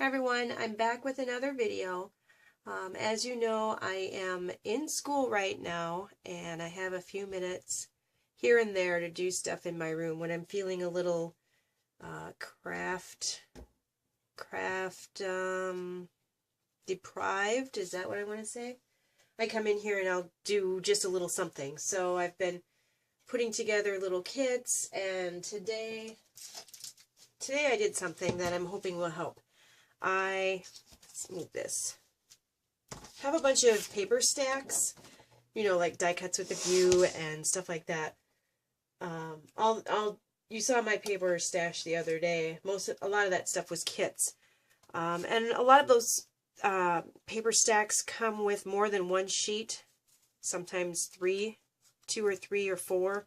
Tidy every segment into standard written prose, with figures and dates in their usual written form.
Hey everyone, I'm back with another video. As you know, I am in school right now and I have a few minutes here and there to do stuff in my room when I'm feeling a little craft deprived. Is that what I want to say? I come in here and I'll do just a little something. So I've been putting together little kits, and today I did something that I'm hoping will help. Let's move this. Have a bunch of paper stacks, you know, like die cuts with a view and stuff like that. You saw my paper stash the other day. A lot of that stuff was kits, and a lot of those paper stacks come with more than one sheet, sometimes two or three or four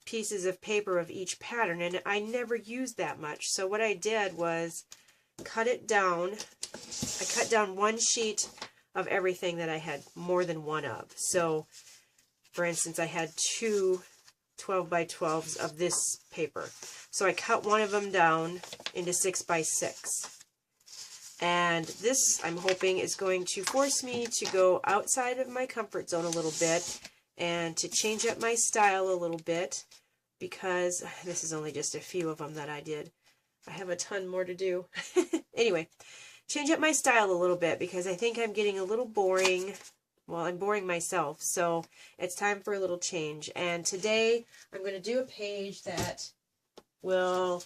pieces of paper of each pattern, and I never used that much. So what I did was cut it down. I cut down one sheet of everything that I had more than one of. So for instance, I had two 12 by 12s of this paper. So I cut one of them down into 6 by 6. And this, I'm hoping, is going to force me to go outside of my comfort zone a little bit and to change up my style a little bit, because this is only just a few of them that I did. I have a ton more to do. Anyway, change up my style a little bit because I think I'm getting a little boring. Well, I'm boring myself, so it's time for a little change. And today I'm going to do a page that will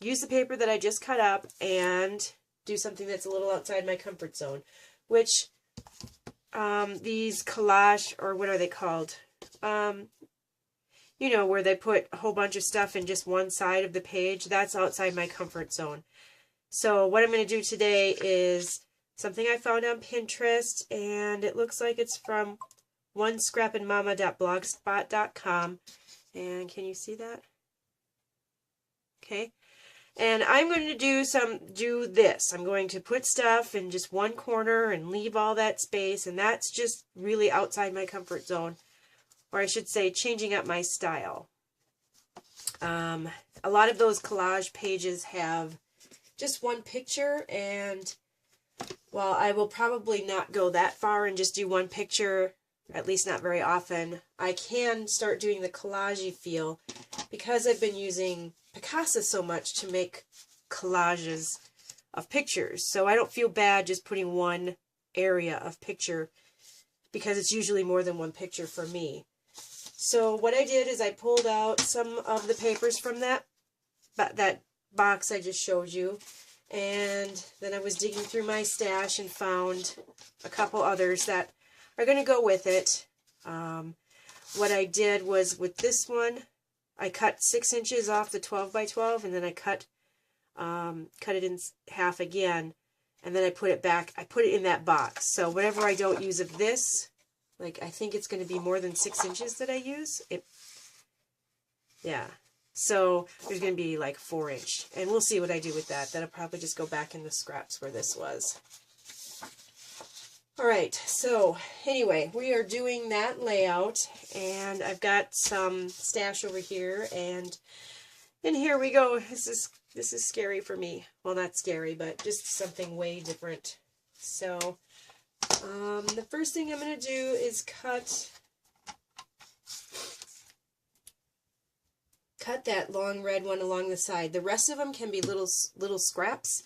use the paper that I just cut up and do something that's a little outside my comfort zone, which these collage, or what are they called? You know, where they put a whole bunch of stuff in just one side of the page. That's outside my comfort zone. So what I'm going to do today is something I found on Pinterest, and it looks like it's from onescrappinmama.blogspot.com. And can you see that? Okay. And I'm going to do this. I'm going to put stuff in just one corner and leave all that space, and that's just really outside my comfort zone. Or I should say, changing up my style. A lot of those collage pages have just one picture, and while I will probably not go that far and just do one picture, at least not very often, I can start doing the collage-y feel because I've been using Picasso so much to make collages of pictures. So I don't feel bad just putting one area of picture, because it's usually more than one picture for me. So what I did is I pulled out some of the papers from that box I just showed you, and then I was digging through my stash and found a couple others that are going to go with it. What I did was, with this one, I cut 6 inches off the 12 by 12, and then I cut it in half again, and then I put it back. I put it in that box. So whatever I don't use of this, like, I think it's going to be more than 6 inches that I use. Yeah. So there's going to be like 4 inch, and we'll see what I do with that. That'll probably just go back in the scraps where this was. All right. So anyway, we are doing that layout, and I've got some stash over here, and here we go. This is scary for me. Well, not scary, but just something way different. So the first thing I'm going to do is cut that long red one along the side. The rest of them can be little scraps,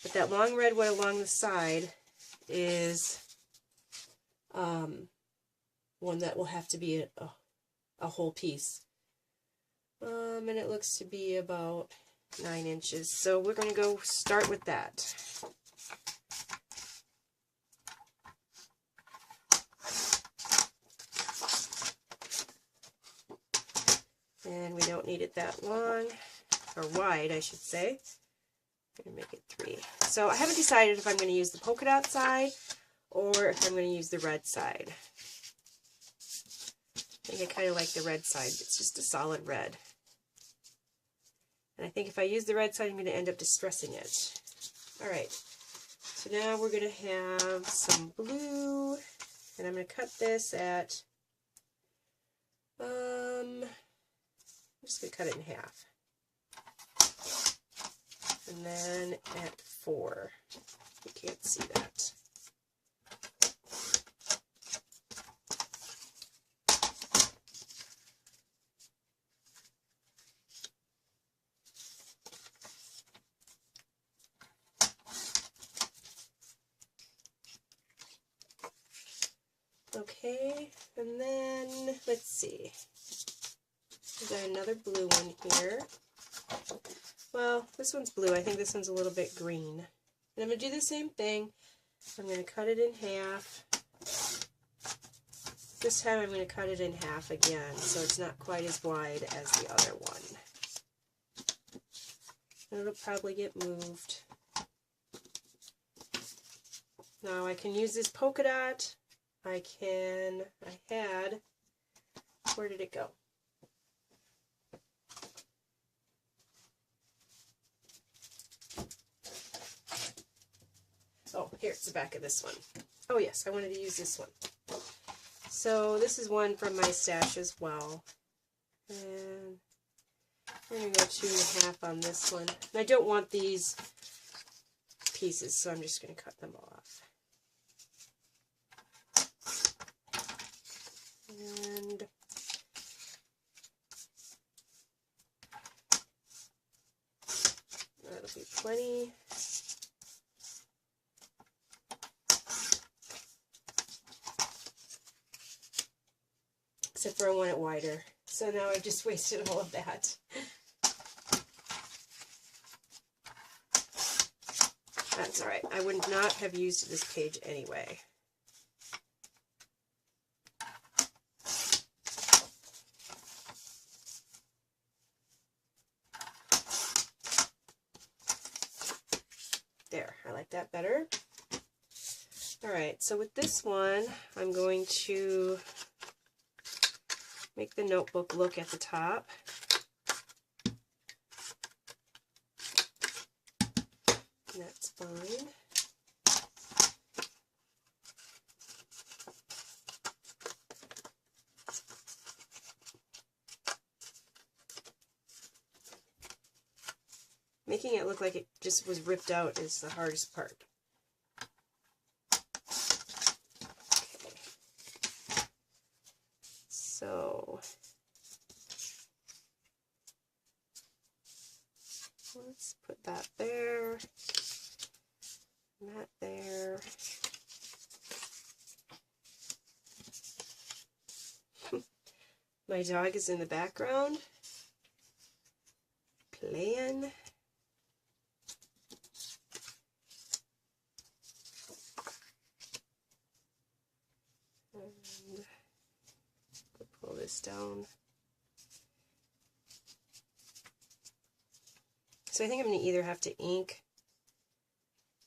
but that long red one along the side is one that will have to be a whole piece. And it looks to be about 9 inches. So we're going to go start with that. And we don't need it that long, or wide, I should say. I'm going to make it 3. So I haven't decided if I'm going to use the polka dot side or if I'm going to use the red side. I think I kind of like the red side. It's just a solid red. And I think if I use the red side, I'm going to end up distressing it. Alright, so now we're going to have some blue, and I'm going to cut this at I'm just going to cut it in half. And then at 4. You can't see that. Okay, and then let's see. We've got another blue one here. Well, this one's blue. I think this one's a little bit green. And I'm going to do the same thing. I'm going to cut it in half. This time I'm going to cut it in half again, so it's not quite as wide as the other one. And it'll probably get moved. Now I can use this polka dot. I had, where did it go? Oh, here's the back of this one. Oh yes, I wanted to use this one. So this is one from my stash as well. And I'm going to go 2 1/2 on this one. And I don't want these pieces, so I'm just going to cut them off. And that'll be plenty. Except for I want it wider. So now I've just wasted all of that. That's alright. I would not have used this page anyway. There, I like that better. Alright, so with this one, I'm going to make the notebook look at the top. And that's fine. Making it look like it just was ripped out is the hardest part. Okay. So let's put that there, and that there. My dog is in the background playing. And pull this down. So I think I'm going to either have to ink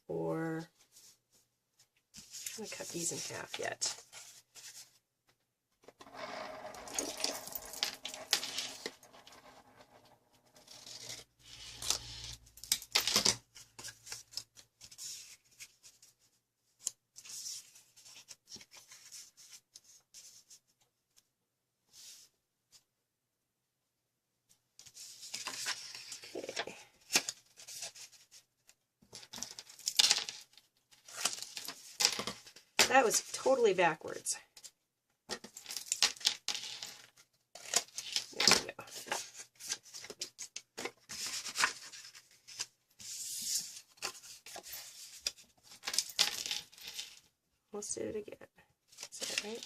or I'm going to cut these in half yet. That was totally backwards. There we go. Let's do it again. Is that right?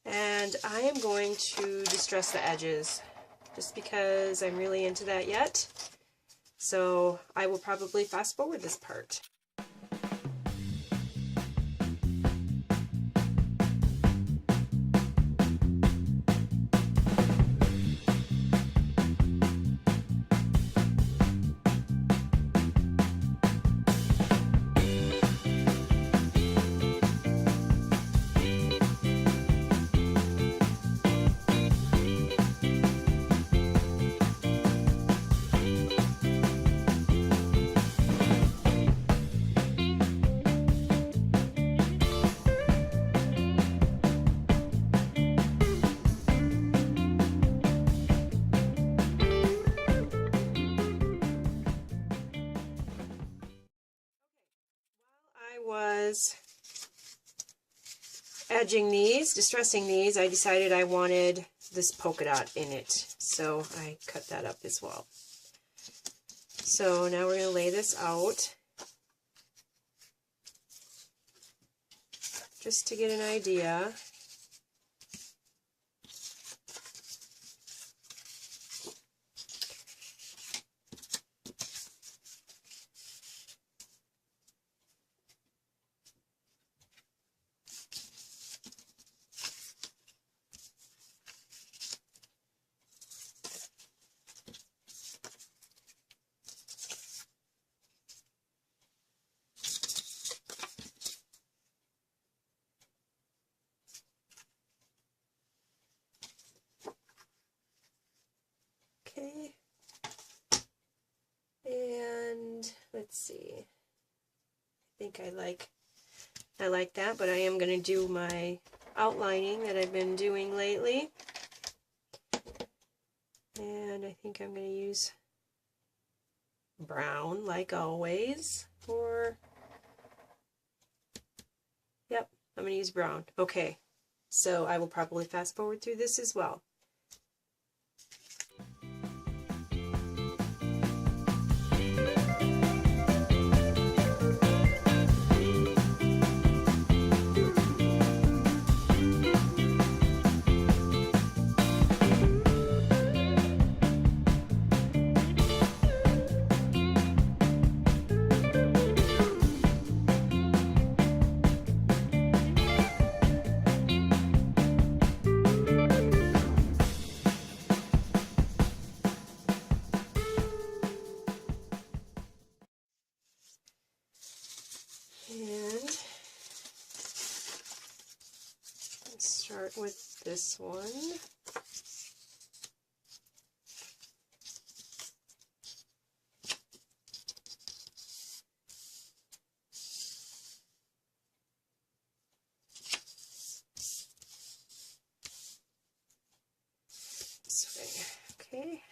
And I am going to distress the edges just because I'm really into that yet. So I will probably fast forward this part. was edging these, distressing these, I decided I wanted this polka dot in it. So I cut that up as well. So now we're going to lay this out just to get an idea. Okay, and let's see, I think I like that, but I am going to do my outlining that I've been doing lately, and I think I'm going to use brown like always, or, yep, I'm going to use brown. Okay, so I will probably fast forward through this as well. And let's start with this one. This way, okay.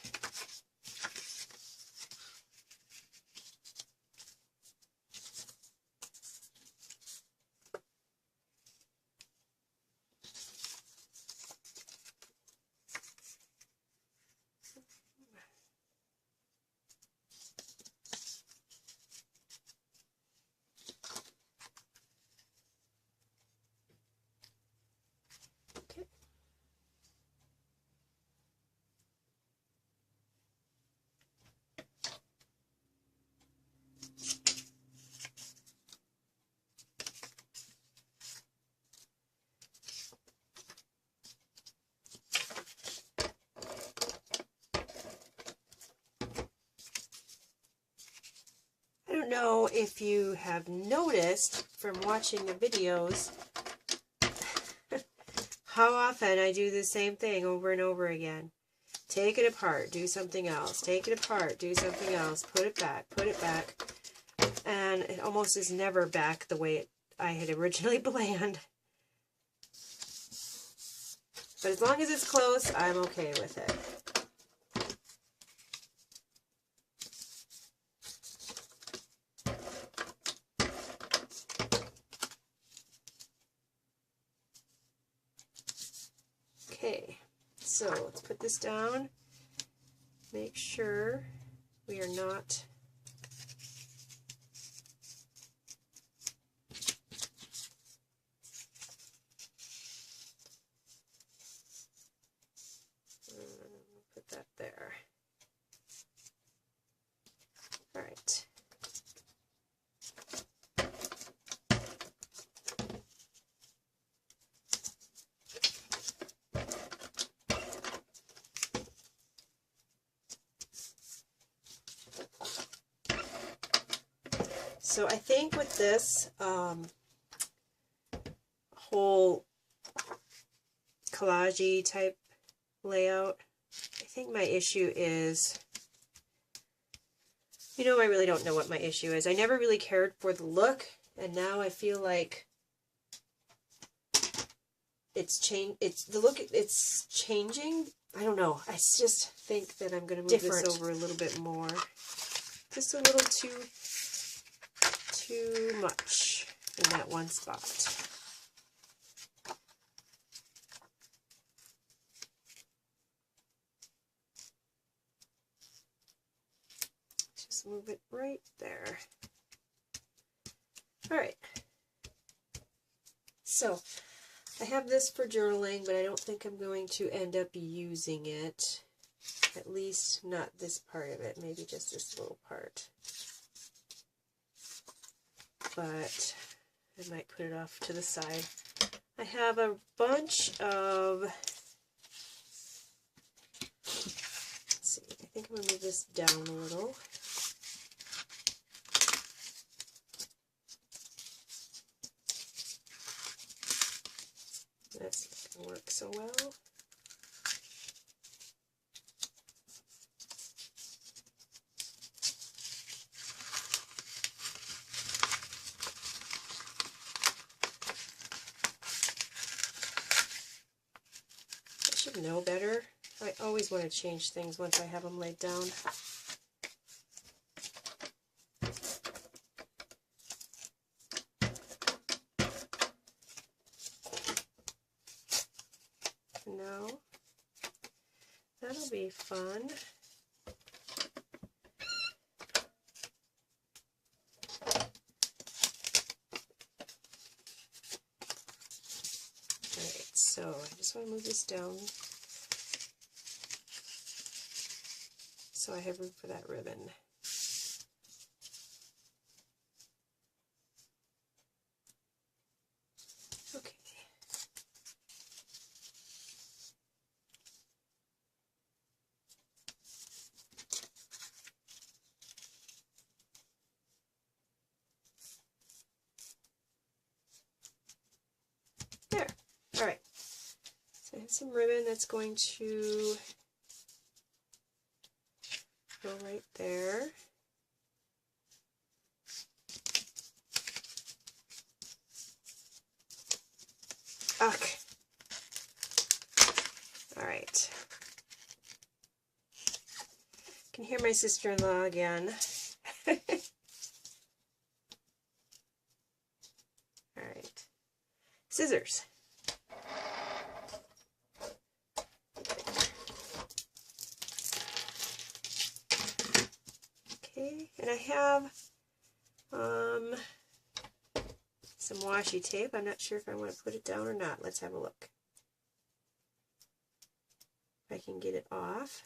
I don't know if you have noticed from watching the videos how often I do the same thing over and over again. Take it apart, do something else. Take it apart, do something else. Put it back, and it almost is never back the way I had originally planned. But as long as it's close, I'm okay with it. Okay, so let's put this down. Make sure we are not put that there. All right. So I think with this whole collage-y type layout, I think my issue is, I really don't know what my issue is. I never really cared for the look, and now I feel like it's changing. I don't know. I just think that I'm going to move this over a little bit more. Just a little too much. in that one spot. Just move it right there. All right. So I have this for journaling, but I don't think I'm going to end up using it. At least not this part of it, maybe just this little part. But I might put it off to the side. I have a bunch of, let's see, I think I'm going to move this down a little. That's not going to work so well. I should know better. I always want to change things once I have them laid down. No, that'll be fun. Alright, so I just want to move this down so I have room for that ribbon. Okay. There. All right. So I have some ribbon that's going to go right there. Okay. All right. Can hear my sister-in-law again. All right. Scissors. Okay, and I have some washi tape. I'm not sure if I want to put it down or not. Let's have a look. If I can get it off.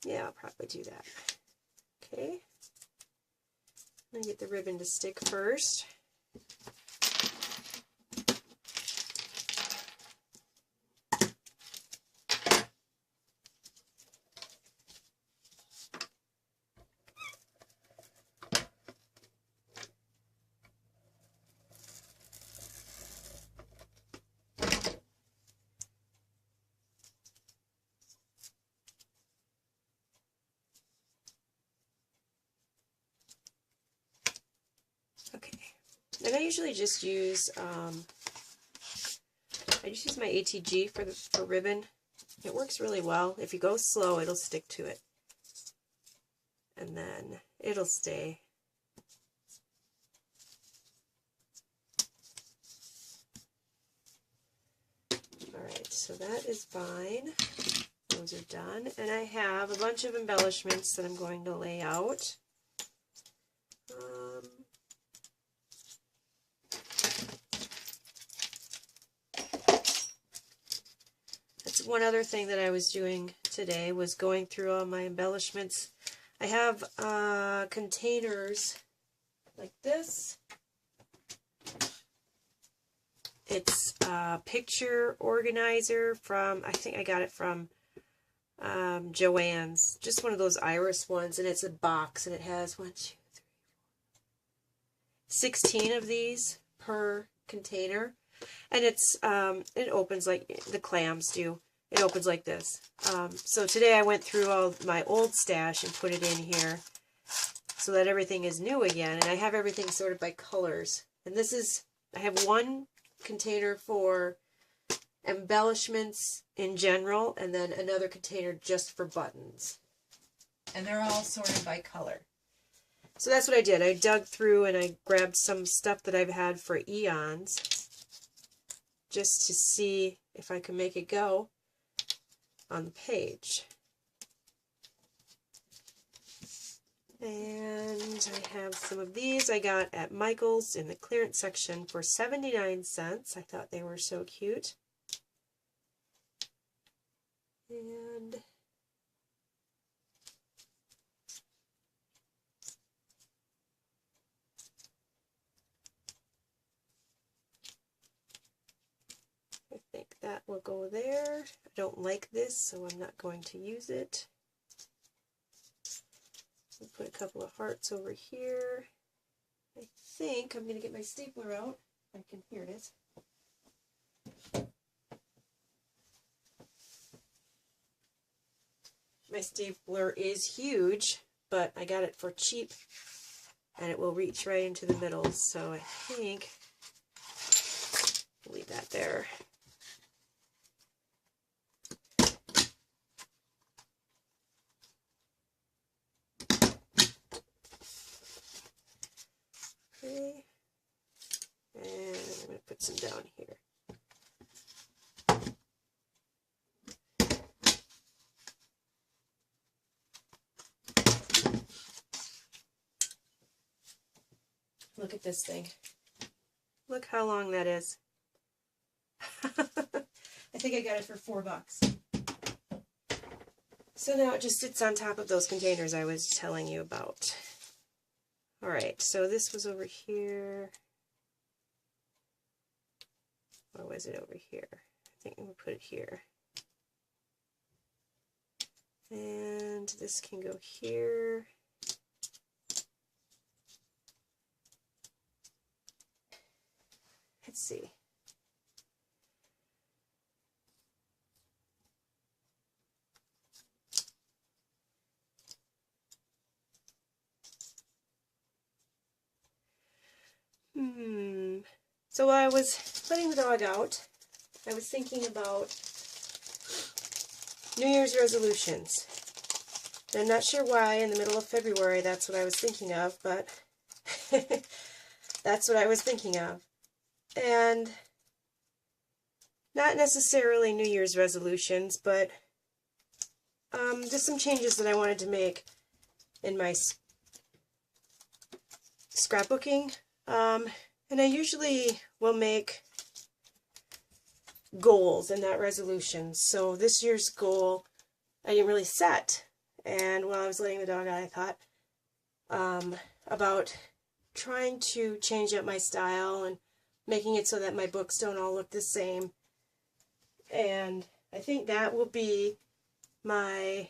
Yeah, I'll probably do that. Okay. I'm going to get the ribbon to stick first. Okay, and I usually just use I just use my ATG for ribbon. It works really well. If you go slow, it'll stick to it, and then it'll stay. All right, so that is fine. Those are done, and I have a bunch of embellishments that I'm going to lay out. That's one other thing that I was doing today, was going through all my embellishments. I have containers like this. It's a picture organizer from, I think I got it from Joann's, just one of those iris ones, and it's a box, and it has 16 of these per container, and it's it opens like the clams do. It opens like this. So today I went through all my old stash and put it in here so that everything is new again, and I have everything sorted by colors. And this is, I have one container for embellishments in general, and then another container just for buttons. And they're all sorted by color. So that's what I did. I dug through and I grabbed some stuff that I've had for eons just to see if I could make it go on the page. And I have some of these I got at Michael's in the clearance section for 79 cents. I thought they were so cute. And I think that will go there. I don't like this, so I'm not going to use it. I'll put a couple of hearts over here. I think I'm going to get my stapler out. I can hear it. My stapler is huge, but I got it for cheap, and it will reach right into the middle, so I think I'll leave that there. Okay, and I'm going to put some down here. Look at this thing. Look how long that is. I think I got it for $4. So now it just sits on top of those containers I was telling you about. Alright, so this was over here. Or was it over here? I think we'll put it here. And this can go here. Let's see. So while I was letting the dog out, I was thinking about New Year's resolutions. And I'm not sure why in the middle of February that's what I was thinking of, but that's what I was thinking of. And not necessarily New Year's resolutions, but just some changes that I wanted to make in my scrapbooking. And I usually will make goals and not resolutions. So this year's goal I didn't really set. And while I was letting the dog out, I thought about trying to change up my style and making it so that my books don't all look the same. And I think that will be my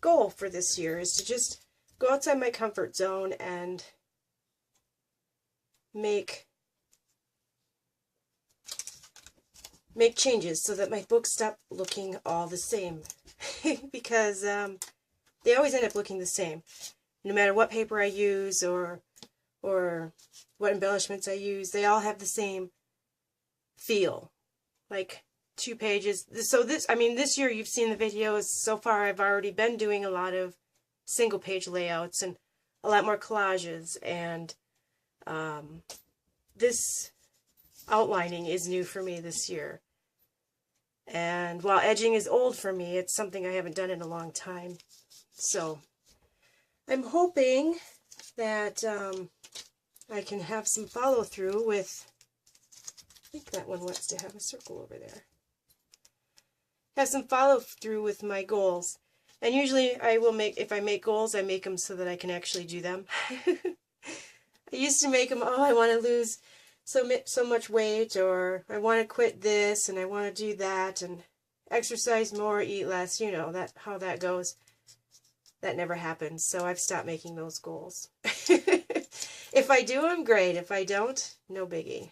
goal for this year, is to just go outside my comfort zone and make changes so that my books stop looking all the same. Because they always end up looking the same. No matter what paper I use or what embellishments I use, they all have the same feel. Like 2 pages. So this year you've seen the videos. So far I've already been doing a lot of single page layouts and a lot more collages, and this outlining is new for me this year. And while edging is old for me, it's something I haven't done in a long time. So I'm hoping that I can have some follow through with, I think that one wants to have a circle over there. Have some follow through with my goals. And usually I will if I make goals, I make them so that I can actually do them. I used to make them, oh, I want to lose so much weight, or I want to quit this, and I want to do that, and exercise more, eat less, you know, how that goes. That never happens, so I've stopped making those goals. If I do them, great. If I don't, no biggie.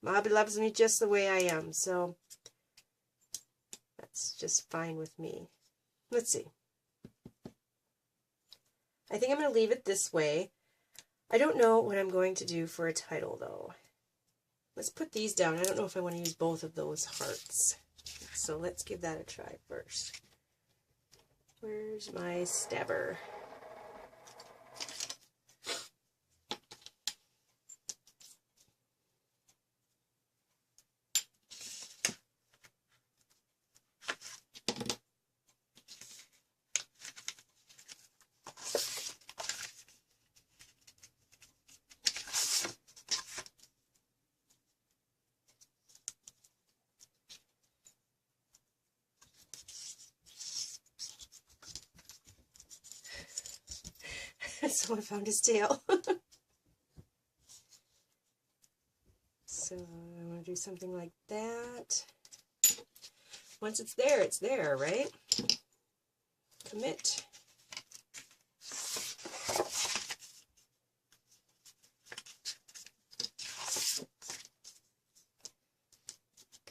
Mom loves me just the way I am, so that's just fine with me. Let's see. I think I'm going to leave it this way. I don't know what I'm going to do for a title, though. Let's put these down. I don't know if I want to use both of those hearts. So let's give that a try first. Where's my stabber? Someone found his tail. So I want to do something like that. Once it's there, right? Commit.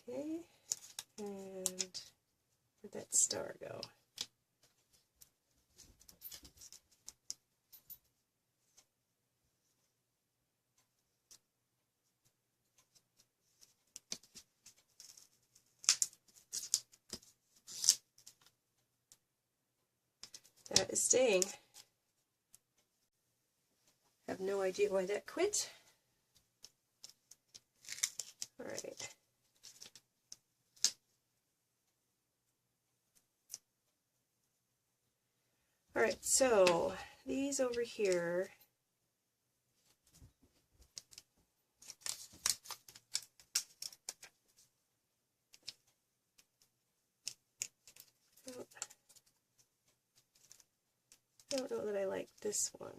Okay, and where'd that star go? That is staying. I have no idea why that quit. All right. All right, so these over here, I don't know that I like this one.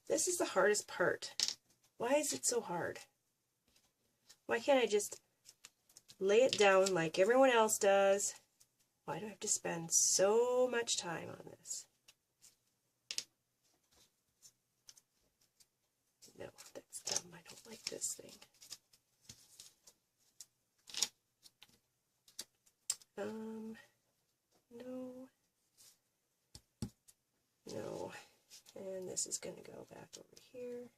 This is the hardest part. Why is it so hard? Why can't I just lay it down like everyone else does? Why do I have to spend so much time on this? No, that's dumb. I don't like this thing. No. No. And this is going to go back over here.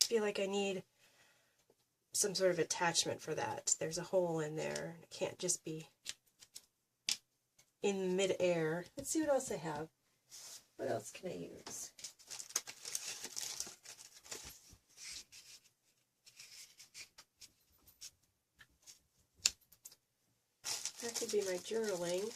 I feel like I need some sort of attachment for that. There's a hole in there. It can't just be in mid-air. Let's see what else I have. What else can I use? That could be my journaling.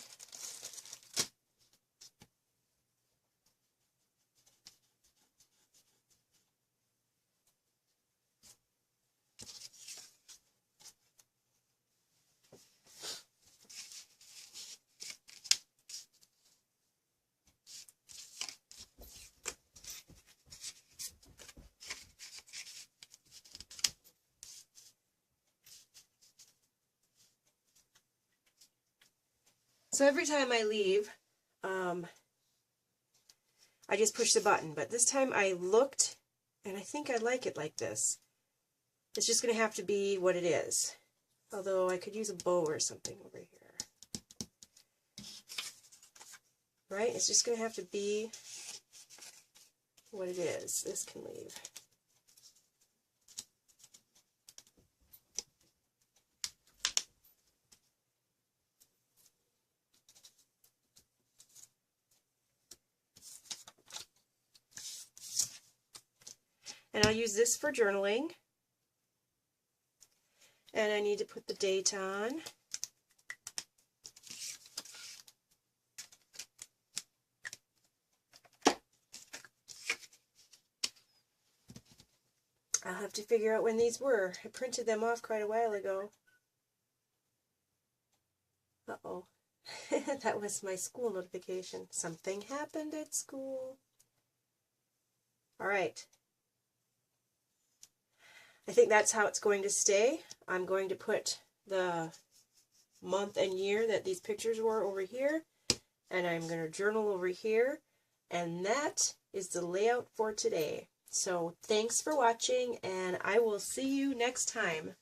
So every time I leave, I just push the button. But this time I looked, and I think I like it like this. It's just going to have to be what it is. Although I could use a bow or something over here. Right? It's just going to have to be what it is. This can leave. And I'll use this for journaling. And I need to put the date on. I'll have to figure out when these were. I printed them off quite a while ago. Uh-oh. That was my school notification. Something happened at school. All right. I think that's how it's going to stay. I'm going to put the month and year that these pictures were over here. And I'm going to journal over here. And that is the layout for today. So thanks for watching, and I will see you next time.